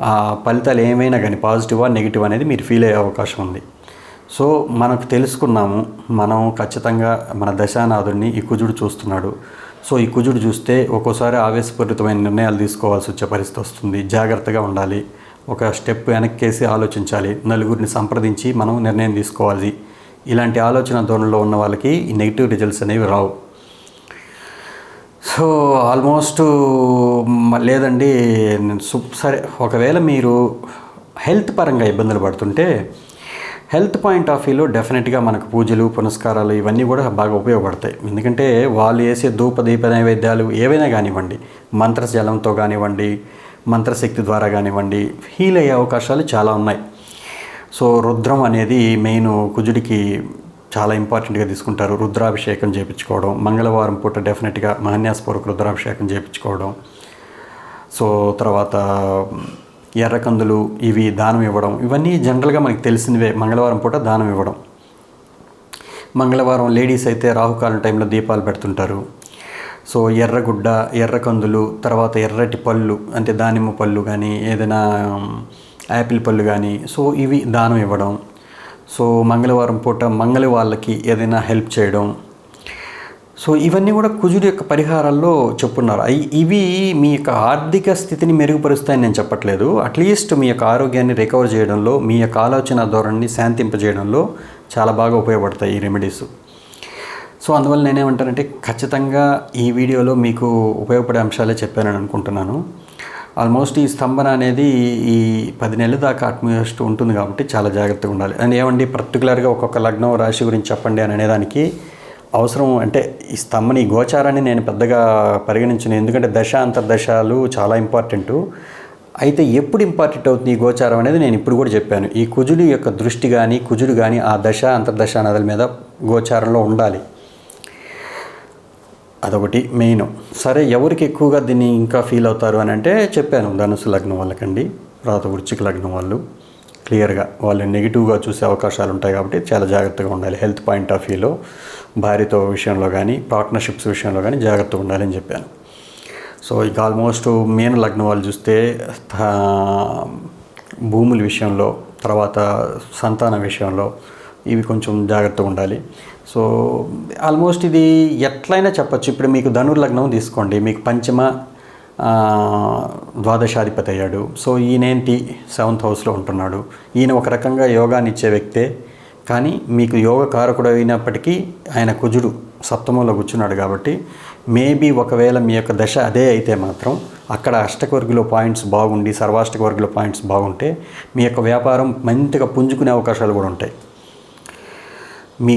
ఆ ఫలితాలు ఏమైనా కానీ పాజిటివా నెగిటివ్ అనేది మీరు ఫీల్ అయ్యే అవకాశం ఉంది. సో మనకు తెలుసుకున్నాము, మనం ఖచ్చితంగా మన దశానాథుడిని ఈ కుజుడు చూస్తున్నాడు. సో ఈ కుజుడు చూస్తే ఒక్కోసారి ఆవేశపూరితమైన నిర్ణయాలు తీసుకోవాల్సి వచ్చే పరిస్థితి వస్తుంది. జాగ్రత్తగా ఉండాలి. ఒక స్టెప్ వెనక్కేసి ఆలోచించాలి. నలుగురిని సంప్రదించి మనం నిర్ణయం తీసుకోవాలి. ఇలాంటి ఆలోచన ధోరణిలో ఉన్న వాళ్ళకి ఈ నెగిటివ్ రిజల్ట్స్ అనేవి రావు. సో ఆల్మోస్ట్ లేదండి సరే, ఒకవేళ మీరు హెల్త్ పరంగా ఇబ్బందులు పడుతుంటే హెల్త్ పాయింట్ ఆఫ్ వ్యూలో డెఫినెట్గా మనకు పూజలు పునస్కారాలు ఇవన్నీ కూడా బాగా ఉపయోగపడతాయి. ఎందుకంటే వాళ్ళు వేసే ధూప దీప నైవేద్యాలు ఏవైనా కానివ్వండి, మంత్రజలంతో కానివ్వండి, మంత్రశక్తి ద్వారా కానివ్వండి, హీల్ అయ్యే అవకాశాలు చాలా ఉన్నాయి. సో రుద్రం అనేది మెయిన్ కుజుడికి చాలా ఇంపార్టెంట్గా తీసుకుంటారు. రుద్రాభిషేకం చేయించుకోవడం, మంగళవారం పూట డెఫినెట్గా మహాన్యాసపూర్వక రుద్రాభిషేకం చేయించుకోవడం. సో తర్వాత ఎర్రకందులు ఇవి దానం ఇవ్వడం, ఇవన్నీ జనరల్గా మనకి తెలిసినవే. మంగళవారం పూట దానం ఇవ్వడం. మంగళవారం లేడీస్ అయితే రాహుకాలం టైంలో దీపాలు పెడుతుంటారు. సో ఎర్రగుడ్డ, ఎర్రకందులు, తర్వాత ఎర్రటి పళ్ళు అంటే దానిమ్మ పళ్ళు కానీ ఏదైనా యాపిల్ పళ్ళు కానీ, సో ఇవి దానం ఇవ్వడం. సో మంగళవారం పూట మంగళ వాళ్ళకి ఏదైనా హెల్ప్ చేయడం. సో ఇవన్నీ కూడా కుజుడి యొక్క పరిహారాల్లో చెప్పున్నారు. ఇవి మీ యొక్క ఆర్థిక స్థితిని మెరుగుపరుస్తాయని నేను చెప్పట్లేదు. అట్లీస్ట్ మీ యొక్క ఆరోగ్యాన్ని రికవర్ చేయడంలో, మీ యొక్క ఆలోచన ధోరణిని శాంతింపజేయడంలో చాలా బాగా ఉపయోగపడతాయి ఈ రెమెడీస్. సో అందువల్ల నేనేమంటానంటే ఖచ్చితంగా ఈ వీడియోలో మీకు ఉపయోగపడే అంశాలే చెప్పానని అనుకుంటున్నాను. ఆల్మోస్ట్ ఈ స్తంభన అనేది ఈ 10 నెలల దాకా అట్మోస్ట్ ఉంటుంది కాబట్టి చాలా జాగ్రత్తగా ఉండాలి. అండ్ ఏమండి పర్టికులర్గా ఒక్కొక్క లగ్నం రాశి గురించి చెప్పండి అని అనేదానికి అవసరం అంటే ఈ స్తంభన ఈ గోచారాన్ని నేను పెద్దగా పరిగణించను, ఎందుకంటే దశ అంతర్దశాలు చాలా ఇంపార్టెంటు. అయితే ఎప్పుడు ఇంపార్టెంట్ అవుతుంది ఈ గోచారం అనేది నేను ఇప్పుడు కూడా చెప్పాను. ఈ కుజుడి యొక్క దృష్టి కానీ కుజుడు కానీ ఆ దశ అంతర్దశ నదుల మీద గోచారంలో ఉండాలి, అదొకటి మెయిన్. సరే, ఎవరికి ఎక్కువగా దీన్ని ఇంకా ఫీల్ అవుతారు అని అంటే చెప్పాను, ధనుసు లగ్నం వాళ్ళకండి, తర్వాత వృశ్చిక లగ్నం వాళ్ళు క్లియర్గా వాళ్ళు నెగిటివ్గా చూసే అవకాశాలు ఉంటాయి కాబట్టి చాలా జాగ్రత్తగా ఉండాలి. హెల్త్ పాయింట్ ఆఫ్ వ్యూలో భార్యతో విషయంలో కానీ పార్ట్నర్షిప్స్ విషయంలో కానీ జాగ్రత్తగా ఉండాలని చెప్పాను. సో ఇక ఆల్మోస్ట్ మీన లగ్నం వాళ్ళు చూస్తే భూముల విషయంలో, తర్వాత సంతాన విషయంలో ఇవి కొంచెం జాగ్రత్తగా ఉండాలి. సో ఆల్మోస్ట్ ఇది ఎట్లయినా చెప్పచ్చు. ఇప్పుడు మీకు ధనుర్లగ్నం తీసుకోండి, మీకు పంచమ ద్వాదశాధిపతి అయ్యాడు. సో ఈయనేంటి 7th హౌస్లో ఉంటున్నాడు. ఈయన ఒక రకంగా యోగాన్ని ఇచ్చే వ్యక్తే, కానీ మీకు యోగ కారకుడు అయినప్పటికీ ఆయన కుజుడు సప్తమంలో కూర్చున్నాడు కాబట్టి మేబీ ఒకవేళ మీ యొక్క దశ అదే అయితే మాత్రం అక్కడ అష్టకవర్గులో పాయింట్స్ బాగుండి సర్వాష్టకవర్గులో పాయింట్స్ బాగుంటే మీ యొక్క వ్యాపారం మంచిగా పుంజుకునే అవకాశాలు కూడా ఉంటాయి. మీ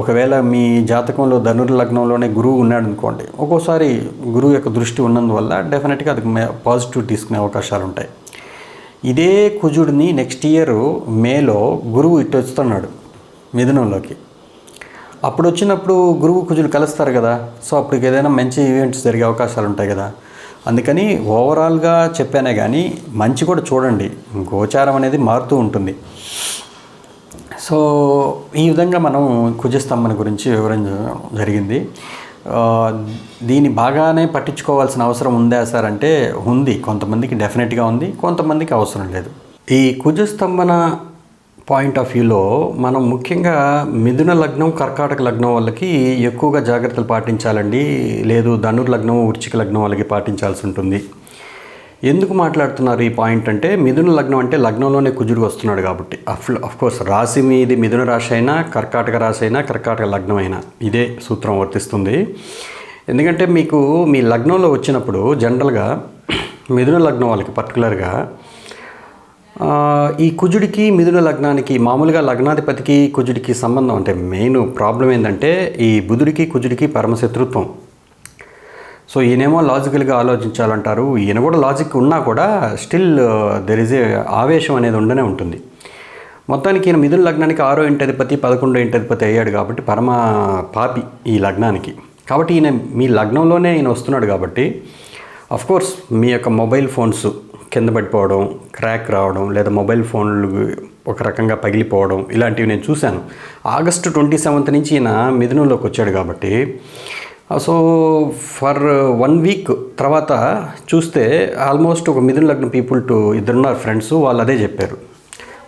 ఒకవేళ మీ జాతకంలో ధనుర్లగ్నంలోనే గురువు ఉన్నాడు అనుకోండి, ఒక్కోసారి గురువు యొక్క దృష్టి ఉన్నందువల్ల డెఫినెట్గా అది పాజిటివ్ తీసుకునే అవకాశాలు ఉంటాయి. ఇదే కుజుడిని నెక్స్ట్ ఇయర్ మేలో గురువు ఇటు వస్తున్నాడు మిథునంలోకి. అప్పుడు వచ్చినప్పుడు గురువు కుజుడు కలుస్తారు కదా, సో అప్పటికి ఏదైనా మంచి ఈవెంట్స్ జరిగే అవకాశాలు ఉంటాయి కదా. అందుకని ఓవరాల్గా చెప్పానే కానీ మంచి కూడా చూడండి, గోచారం అనేది మారుతూ ఉంటుంది. సో ఈ విధంగా మనం కుజస్తంభన గురించి వివరించడం జరిగింది. దీన్ని బాగానే పట్టించుకోవాల్సిన అవసరం ఉందా సార్ అంటే ఉంది, కొంతమందికి డెఫినెట్గా ఉంది, కొంతమందికి అవసరం లేదు. ఈ కుజస్తంభన పాయింట్ ఆఫ్ వ్యూలో మనం ముఖ్యంగా మిథున లగ్నం కర్కాటక లగ్నం వాళ్ళకి ఎక్కువగా జాగ్రత్తలు పాటించాలండి, లేదు ధనుర్లగ్నం వృశ్చిక లగ్నం వాళ్ళకి పాటించాల్సి ఉంటుంది. ఎందుకు మాట్లాడుతున్నారు ఈ పాయింట్ అంటే, మిథున లగ్నం అంటే లగ్నంలోనే కుజుడు వస్తున్నాడు కాబట్టి. అఫ్కోర్స్ రాశి మీది మిథున రాశి అయినా కర్కాటక రాశి అయినా కర్కాటక లగ్నం అయినా ఇదే సూత్రం వర్తిస్తుంది. ఎందుకంటే మీకు మీ లగ్నంలో వచ్చినప్పుడు జనరల్గా మిథున లగ్నం వాళ్ళకి పర్టికులర్గా ఈ కుజుడికి మిథున లగ్నానికి మామూలుగా లగ్నాధిపతికి కుజుడికి సంబంధం అంటే మెయిన్ ప్రాబ్లం ఏంటంటే ఈ బుధుడికి కుజుడికి పరమశత్రుత్వం. సో ఈయనేమో లాజికల్గా ఆలోచించాలంటారు, ఈయన కూడా లాజిక్ ఉన్నా కూడా స్టిల్ దెర్ ఇస్ ఏ ఆవేశం అనేది ఉండనే ఉంటుంది. మొత్తానికి ఈయన మిథున లగ్నానికి 6వ ఇంటధిపతి 11వ ఇంటధిపతి అయ్యాడు కాబట్టి పరమ పాపి ఈ లగ్నానికి. కాబట్టి ఈయన మీ లగ్నంలోనే ఈయన వస్తున్నాడు కాబట్టి అఫ్కోర్స్ మీ యొక్క మొబైల్ ఫోన్స్ కింద పడిపోవడం, క్రాక్ రావడం, లేదా మొబైల్ ఫోన్లు ఒక రకంగా పగిలిపోవడం ఇలాంటివి నేను చూశాను. ఆగస్టు 27 నుంచి ఈయన మిథునంలోకి వచ్చాడు కాబట్టి సో ఫర్ 1 వీక్ తర్వాత చూస్తే ఆల్మోస్ట్ ఒక మిథున లగ్న పీపుల్ ఇద్దరున్నారు ఫ్రెండ్స్, వాళ్ళు అదే చెప్పారు,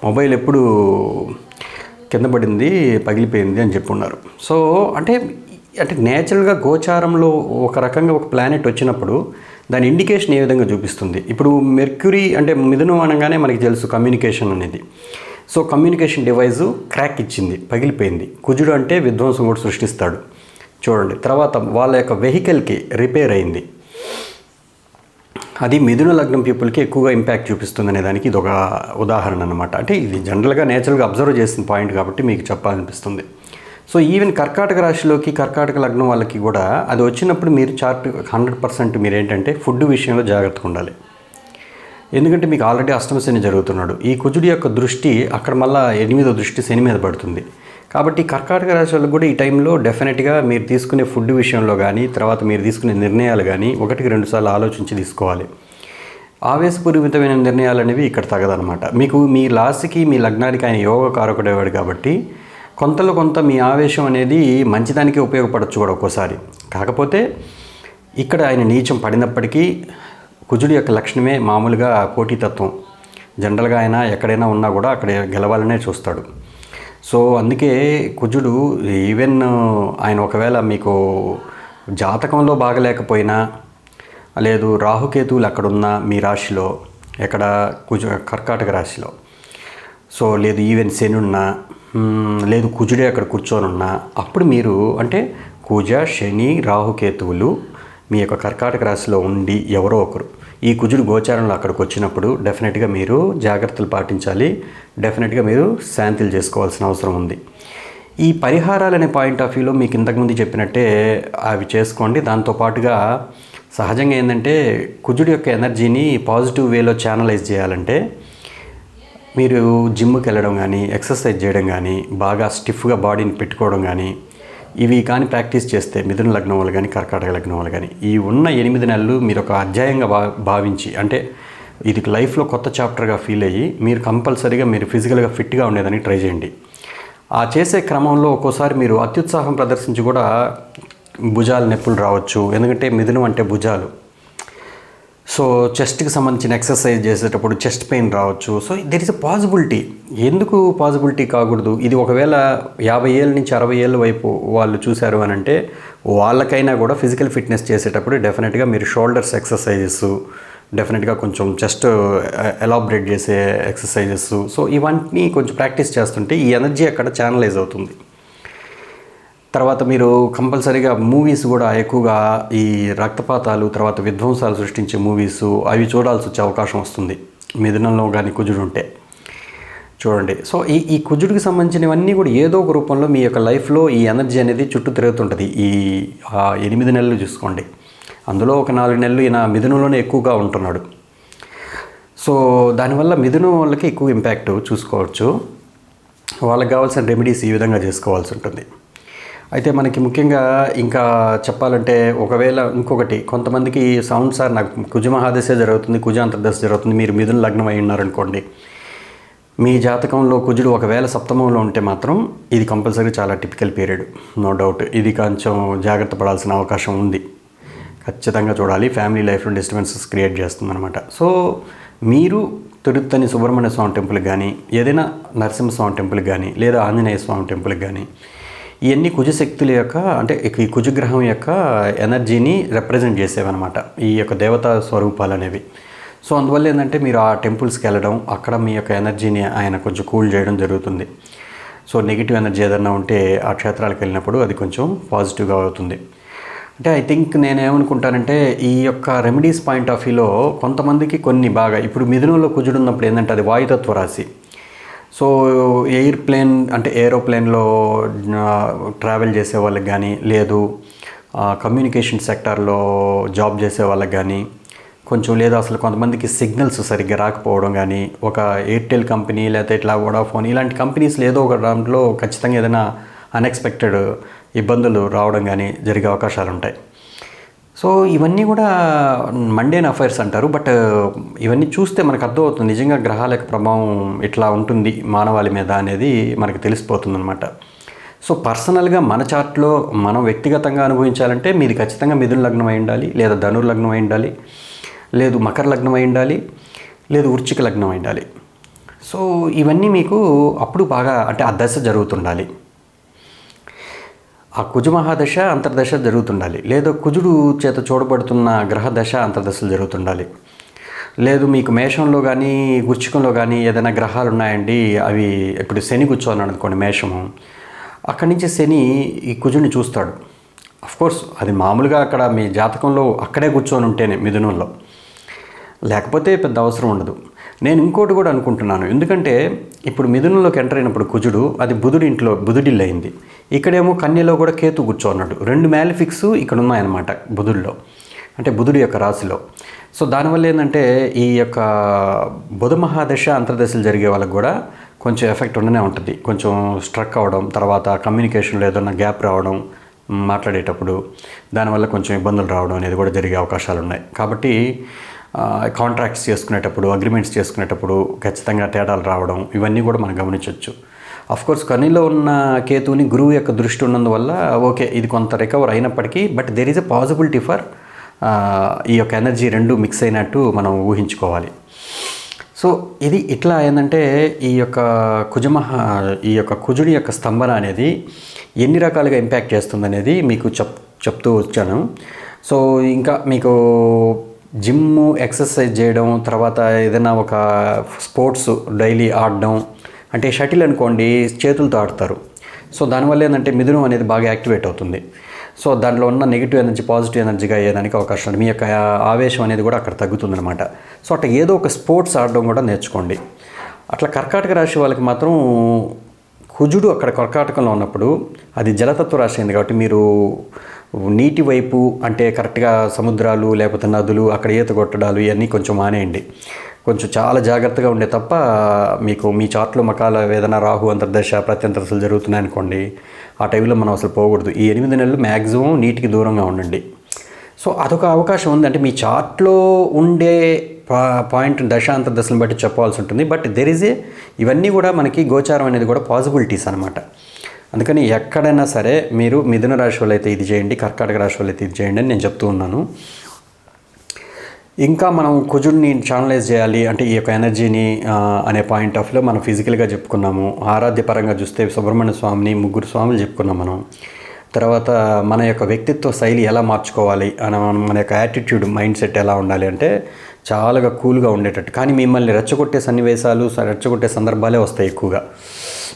మొబైల్ ఎప్పుడు కింద పడింది పగిలిపోయింది అని చెప్పున్నారు. సో అంటే నేచురల్గా గోచారంలో ఒక రకంగా ఒక ప్లానెట్ వచ్చినప్పుడు దాని ఇండికేషన్ ఏ విధంగా చూపిస్తుంది. ఇప్పుడు మెర్క్యూరీ అంటే మిథునం అనగానే మనకి తెలుసు కమ్యూనికేషన్ అనేది. సో కమ్యూనికేషన్ డివైజు క్రాక్ ఇచ్చింది, పగిలిపోయింది. కుజుడు అంటే విధ్వంసం కూడా సృష్టిస్తాడు చూడండి. తర్వాత వాళ్ళ యొక్క వెహికల్కి రిపేర్ అయింది, అది మిథున లగ్నం పీపుల్కి ఎక్కువగా ఇంపాక్ట్ చూపిస్తుంది అనే దానికి ఇది ఒక ఉదాహరణ అనమాట. అంటే ఇది జనరల్గా నేచురల్గా అబ్జర్వ్ చేసిన పాయింట్ కాబట్టి మీకు చెప్పాలనిపిస్తుంది. సో ఈవెన్ కర్కాటక రాశిలోకి కర్కాటక లగ్నం వాళ్ళకి కూడా అది వచ్చినప్పుడు మీరు చార్ట్ 100% మీరు ఏంటంటే ఫుడ్ విషయంలో జాగ్రత్తగా ఉండాలి. ఎందుకంటే మీకు ఆల్రెడీ అష్టమ శని జరుగుతున్నాడు, ఈ కుజుడి యొక్క దృష్టి అక్కడ మళ్ళీ 8వ దృష్టి శని మీద పడుతుంది. కాబట్టి కర్కాటక రాశి వాళ్ళకి కూడా ఈ టైంలో డెఫినెట్గా మీరు తీసుకునే ఫుడ్ విషయంలో కానీ తర్వాత మీరు తీసుకునే నిర్ణయాలు కానీ 1-2 సార్లు ఆలోచించి తీసుకోవాలి. ఆవేశపూరితమైన నిర్ణయాలు అనేవి ఇక్కడ తగదనమాట. మీకు మీ రాశికి మీ లగ్నానికి ఆయన యోగ కారకుడేవాడు కాబట్టి కొంతలో కొంత మీ ఆవేశం అనేది మంచిదానికి ఉపయోగపడవచ్చు కూడా ఒక్కోసారి. కాకపోతే ఇక్కడ ఆయన నీచం పడినప్పటికీ కుజుడి యొక్క లక్షణమే మామూలుగా పోటీతత్వం. జనరల్గా ఆయన ఎక్కడైనా ఉన్నా కూడా అక్కడ గెలవాలనే చూస్తాడు. సో అందుకే కుజుడు ఈవెన్ ఆయన ఒకవేళ మీకు జాతకంలో బాగలేకపోయినా, లేదు రాహుకేతువులు అక్కడున్నా మీ రాశిలో ఎక్కడ కర్కాటక రాశిలో, సో లేదు ఈవెన్ శని ఉన్నా, లేదు కుజుడే అక్కడ కూర్చొని ఉన్నా, అప్పుడు మీరు అంటే కుజ శని రాహుకేతువులు మీ యొక్క కర్కాటక రాశిలో ఉండి ఎవరో ఒకరు ఈ కుజుడు గోచారంలో అక్కడికి వచ్చినప్పుడు డెఫినెట్గా మీరు జాగ్రత్తలు పాటించాలి, డెఫినెట్గా మీరు శాంతిలు చేసుకోవాల్సిన అవసరం ఉంది. ఈ పరిహారాలు అనే పాయింట్ ఆఫ్ వ్యూలో మీకు ఇంతకుముందు చెప్పినట్టే అవి చేసుకోండి. దాంతోపాటుగా సహజంగా ఏంటంటే కుజుడు యొక్క ఎనర్జీని పాజిటివ్ వేలో ఛానలైజ్ చేయాలంటే మీరు జిమ్కి వెళ్ళడం కానీ, ఎక్సర్సైజ్ చేయడం కానీ, బాగా స్టిఫ్గా బాడీని పెట్టుకోవడం కానీ, ఇవి కానీ ప్రాక్టీస్ చేస్తే మిథున లగ్నం వాళ్ళు కానీ, కర్కాటక లగ్నం వాళ్ళు కానీ ఈ ఉన్న 8 నెలలు మీరు ఒక అధ్యాయంగా భావించి, అంటే ఇది లైఫ్లో కొత్త చాప్టర్గా ఫీల్ అయ్యి మీరు కంపల్సరీగా మీరు ఫిజికల్గా ఫిట్గా ఉండేదానికి ట్రై చేయండి. ఆ చేసే క్రమంలో ఒక్కోసారి మీరు అత్యుత్సాహం ప్రదర్శించి కూడా భుజాలు నొప్పులు రావచ్చు. ఎందుకంటే మిథునం అంటే భుజాలు. సో చెస్ట్కి సంబంధించిన ఎక్సర్సైజ్ చేసేటప్పుడు చెస్ట్ పెయిన్ రావచ్చు. So there is a possibility. ఎందుకు పాసిబిలిటీ కాకూడదు? ఇది ఒకవేళ 50 ఏళ్ళ నుంచి 60 ఏళ్ళ వైపు వాళ్ళు చూశారు అని అంటే వాళ్ళకైనా కూడా ఫిజికల్ ఫిట్నెస్ చేసేటప్పుడు డెఫినెట్గా మీరు షోల్డర్స్ ఎక్సర్సైజెస్, డెఫినెట్గా కొంచెం చెస్ట్ ఎలాబరేట్ చేసే ఎక్సర్సైజెస్, సో ఇవన్నీ కొంచెం ప్రాక్టీస్ చేస్తుంటే ఈ ఎనర్జీ అక్కడ ఛానలైజ్ అవుతుంది. తర్వాత మీరు కంపల్సరీగా మూవీస్ కూడా ఎక్కువగా ఈ రక్తపాతాలు, తర్వాత విధ్వంసాలు సృష్టించే మూవీస్ అవి చూడాల్సి వచ్చే అవకాశం వస్తుంది మిథునంలో కానీ కుజుడు ఉంటే. చూడండి, సో ఈ కుజుడికి సంబంధించినవన్నీ కూడా ఏదో ఒక రూపంలో మీ యొక్క లైఫ్లో ఈ ఎనర్జీ అనేది చుట్టూ తిరుగుతుంటుంది. ఈ 8 నెలలు చూసుకోండి, అందులో ఒక 4 నెలలు ఈయన మిథునంలోనే ఎక్కువగా ఉంటున్నాడు. సో దానివల్ల మిథునం వాళ్ళకి ఎక్కువ ఇంపాక్ట్ చూసుకోవచ్చు. వాళ్ళకి కావాల్సిన రెమెడీస్ ఈ విధంగా చేసుకోవాల్సి ఉంటుంది. అయితే మనకి ముఖ్యంగా ఇంకా చెప్పాలంటే ఒకవేళ ఇంకొకటి, కొంతమందికి సౌండ్ సార్ నాకు కుజ మహాదశ జరుగుతుంది, కుజ అంతర్దశ జరుగుతుంది, మీరు మిథున లగ్నం అయి ఉన్నారనుకోండి, మీ జాతకంలో కుజుడు ఒకవేళ సప్తమంలో ఉంటే మాత్రం ఇది కంపల్సరీ చాలా టిపికల్ పీరియడ్, నో డౌట్. ఇది కొంచెం జాగ్రత్త పడాల్సిన అవకాశం ఉంది, ఖచ్చితంగా చూడాలి. ఫ్యామిలీ లైఫ్లో డిస్టర్బెన్సెస్ క్రియేట్ చేస్తుందన్నమాట. సో మీరు తిరుత్తని సుబ్రహ్మణ్య స్వామి టెంపుల్కి కానీ, ఏదైనా నరసింహస్వామి టెంపుల్కి కానీ, లేదా ఆంజనేయ స్వామి టెంపుల్కి కానీ, ఇవన్నీ కుజశక్తుల యొక్క, అంటే ఈ కుజగ్రహం యొక్క ఎనర్జీని రిప్రజెంట్ చేసేవన్నమాట ఈ యొక్క దేవతా స్వరూపాలు అనేవి. సో అందువల్ల ఏంటంటే మీరు ఆ టెంపుల్స్కి వెళ్ళడం, అక్కడ మీ యొక్క ఎనర్జీని ఆయన కొంచెం కూల్ చేయడం జరుగుతుంది. సో నెగిటివ్ ఎనర్జీ ఏదన్నా ఉంటే ఆ క్షేత్రాలకు వెళ్ళినప్పుడు అది కొంచెం పాజిటివ్గా అవుతుంది. అంటే ఐ థింక్ నేనేమనుకుంటానంటే ఈ యొక్క రెమెడీస్ పాయింట్ ఆఫ్ వ్యూలో కొంతమందికి కొన్ని బాగా, ఇప్పుడు మిథునంలో కుజుడు ఉన్నప్పుడు ఏంటంటే అది వాయుతత్వ రాశి. సో ఎయిర్ప్లేన్ అంటే ఏరోప్లేన్లో ట్రావెల్ చేసే వాళ్ళకి కానీ, లేదు కమ్యూనికేషన్ సెక్టార్లో జాబ్ చేసే వాళ్ళకి కానీ కొంచెం, లేదా అసలు కొంతమందికి సిగ్నల్స్ సరిగ్గా రాకపోవడం కానీ, ఒక ఎయిర్టెల్ కంపెనీ లేకపోతే ఇట్లా వోడాఫోన్ ఇలాంటి కంపెనీస్లో ఏదో ఒక దాంట్లో ఖచ్చితంగా ఏదైనా అన్ఎక్స్పెక్టెడ్ ఇబ్బందులు రావడం కానీ జరిగే అవకాశాలు ఉంటాయి. సో ఇవన్నీ కూడా మండేన్ అఫైర్స్ అంటారు. బట్ ఇవన్నీ చూస్తే మనకు అర్థమవుతుంది నిజంగా గ్రహాల యొక్క ప్రభావం ఇట్లా ఉంటుంది మానవాళి మీద అనేది మనకు తెలిసిపోతుంది అనమాట. సో పర్సనల్గా మన చార్ట్లో మనం వ్యక్తిగతంగా అనుభవించాలంటే మీది ఖచ్చితంగా మిథున లగ్నం అయి ఉండాలి, లేదా ధనుర్ లగ్నం అయి ఉండాలి, లేదు మకర లగ్నం అయి ఉండాలి, లేదు వృశ్చిక లగ్నం అయి ఉండాలి. సో ఇవన్నీ మీకు అప్పుడు బాగా, అంటే ఆ దశ జరుగుతుండాలి, ఆ కుజ మహాదశ అంతర్దశ జరుగుతుండాలి, లేదా కుజుడు చేత చూడబడుతున్న గ్రహ దశ అంతర్దశలు జరుగుతుండాలి. లేదు మీకు మేషంలో కానీ వృశ్చికంలో కానీ ఏదైనా గ్రహాలు ఉన్నాయండి, అవి ఇప్పుడు శని కూర్చోన్నాడు అనుకోండి మేషము, అక్కడి నుంచి శని ఈ కుజుడిని చూస్తాడు. అఫ్కోర్స్ అది మామూలుగా అక్కడ మీ జాతకంలో అక్కడే కూర్చొని ఉంటేనే మిథునంలో, లేకపోతే పెద్ద అవసరం ఉండదు. నేను ఇంకోటి కూడా అనుకుంటున్నాను, ఎందుకంటే ఇప్పుడు మిథునంలోకి ఎంటర్ అయినప్పుడు కుజుడు అది బుధుడిల్లు అయింది. ఇక్కడేమో కన్యలో కూడా కేతు కూర్చోన్నాడు. 2 మ్యాలిఫిక్స్ ఇక్కడ ఉన్నాయన్నమాట బుధుడిలో, అంటే బుధుడి యొక్క రాశిలో. సో దానివల్ల ఏంటంటే ఈ యొక్క బుధ మహాదశ అంతర్దశలు జరిగే వాళ్ళకి కూడా కొంచెం ఎఫెక్ట్ ఉండనే ఉంటుంది. కొంచెం స్ట్రక్ అవ్వడం, తర్వాత కమ్యూనికేషన్లో ఏదైనా గ్యాప్ రావడం మాట్లాడేటప్పుడు, దానివల్ల కొంచెం ఇబ్బందులు రావడం అనేది కూడా జరిగే అవకాశాలు ఉన్నాయి. కాబట్టి కాంట్రాక్ట్స్ చేసుకునేటప్పుడు, అగ్రిమెంట్స్ చేసుకునేటప్పుడు ఖచ్చితంగా తేడాలు రావడం, ఇవన్నీ కూడా మనం గమనించవచ్చు. అఫ్కోర్స్ కనిలో ఉన్న కేతువుని గురువు యొక్క దృష్టి ఉన్నందువల్ల ఓకే ఇది కొంత రికవర్ అయినప్పటికీ, but there is a possibility for ఈ యొక్క ఎనర్జీ రెండు మిక్స్ అయినట్టు మనం ఊహించుకోవాలి. సో ఇది ఇట్లా ఏంటంటే ఈ యొక్క కుజుడి యొక్క స్తంభన అనేది ఎన్ని రకాలుగా ఇంపాక్ట్ చేస్తుంది అనేది మీకు చెప్తూ వచ్చాను. సో ఇంకా మీకు జిమ్, ఎక్సర్సైజ్ చేయడం, తర్వాత ఏదైనా ఒక స్పోర్ట్స్ డైలీ ఆడడం, అంటే షటిల్ అనుకోండి చేతులతో ఆడతారు. సో దానివల్ల ఏంటంటే మిథునం అనేది బాగా యాక్టివేట్ అవుతుంది. సో దాంట్లో ఉన్న నెగిటివ్ ఎనర్జీ పాజిటివ్ ఎనర్జీగా అయ్యేదానికి అవకాశం ఉంది. మీ యొక్క ఆవేశం అనేది కూడా అక్కడ తగ్గుతుందన్నమాట. సో అట్లా ఏదో ఒక స్పోర్ట్స్ ఆడడం కూడా నేర్చుకోండి. అట్లా కర్కాటక రాశి వాళ్ళకి మాత్రం కుజుడు అక్కడ కర్కాటకంలో ఉన్నప్పుడు అది జలతత్వ రాశి అయింది కాబట్టి మీరు నీటి వైపు అంటే కరెక్ట్గా సముద్రాలు లేకపోతే నదులు అక్కడ ఈత కొట్టడాలు ఇవన్నీ కొంచెం మానేయండి. కొంచెం చాలా జాగ్రత్తగా ఉండే తప్ప మీకు మీ చార్ట్లో మకాల ఏదైనా రాహు అంతర్దశ ప్రత్యంతరసలు జరుగుతున్నాయి అనుకోండి, ఆ టైంలో మనం అసలు పోకూడదు. ఈ 8 నెలలు మ్యాక్సిమం నీటికి దూరంగా ఉండండి. సో అదొక అవకాశం ఉంది. అంటే మీ చార్ట్లో ఉండే పాయింట్ దశ అంతర్దశలను బట్టి చెప్పాల్సి ఉంటుంది. బట్ దెర్ ఈజ్ ఇవన్నీ కూడా మనకి గోచారం అనేది కూడా పాసిబిలిటీస్ అనమాట. అందుకని ఎక్కడైనా సరే మీరు మిథున రాశి వాళ్ళు అయితే ఇది చేయండి, కర్కాటక రాశి వాళ్ళు అయితే ఇది చేయండి అని నేను చెప్తూ ఉన్నాను. ఇంకా మనం కుజుడిని ఛానలైజ్ చేయాలి అంటే ఈ యొక్క ఎనర్జీని అనే పాయింట్ ఆఫ్ వ్యూలో మనం ఫిజికల్గా చెప్పుకున్నాము. ఆరాధ్యపరంగా చూస్తే సుబ్రహ్మణ్య స్వామిని 3 స్వాములు చెప్పుకున్నాం మనం. తర్వాత మన యొక్క వ్యక్తిత్వ శైలి ఎలా మార్చుకోవాలి అని, మన యొక్క యాటిట్యూడ్ మైండ్ సెట్ ఎలా ఉండాలి అంటే చాలా కూల్గా ఉండేటట్టు. కానీ మిమ్మల్ని రెచ్చగొట్టే సన్నివేశాలు రెచ్చగొట్టే సందర్భాలే వస్తాయి ఎక్కువగా.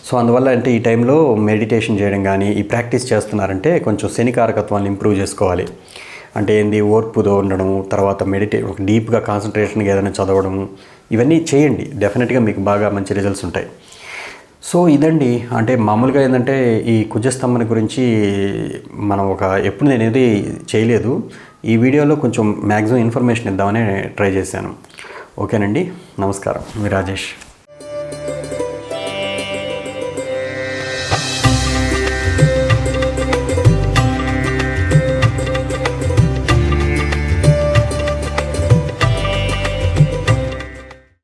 సో అందువల్ల అంటే ఈ టైంలో మెడిటేషన్ చేయడం కానీ ఈ ప్రాక్టీస్ చేస్తున్నారంటే కొంచెం శనికారకత్వాన్ని ఇంప్రూవ్ చేసుకోవాలి. అంటే ఏంది, ఓర్పుతో ఉండడము, తర్వాత డీప్గా కాన్సన్ట్రేషన్గా ఏదైనా చదవడము, ఇవన్నీ చేయండి. డెఫినెట్గా మీకు బాగా మంచి రిజల్ట్స్ ఉంటాయి. సో ఇదండి. అంటే మామూలుగా ఏంటంటే ఈ కుజస్తంభన గురించి మనం ఎప్పుడు నేను ఏది చేయలేదు. ఈ వీడియోలో కొంచెం మ్యాక్సిమం ఇన్ఫర్మేషన్ ఇద్దామని ట్రై చేశాను. ఓకేనండి, నమస్కారం. మీ రాజేష్.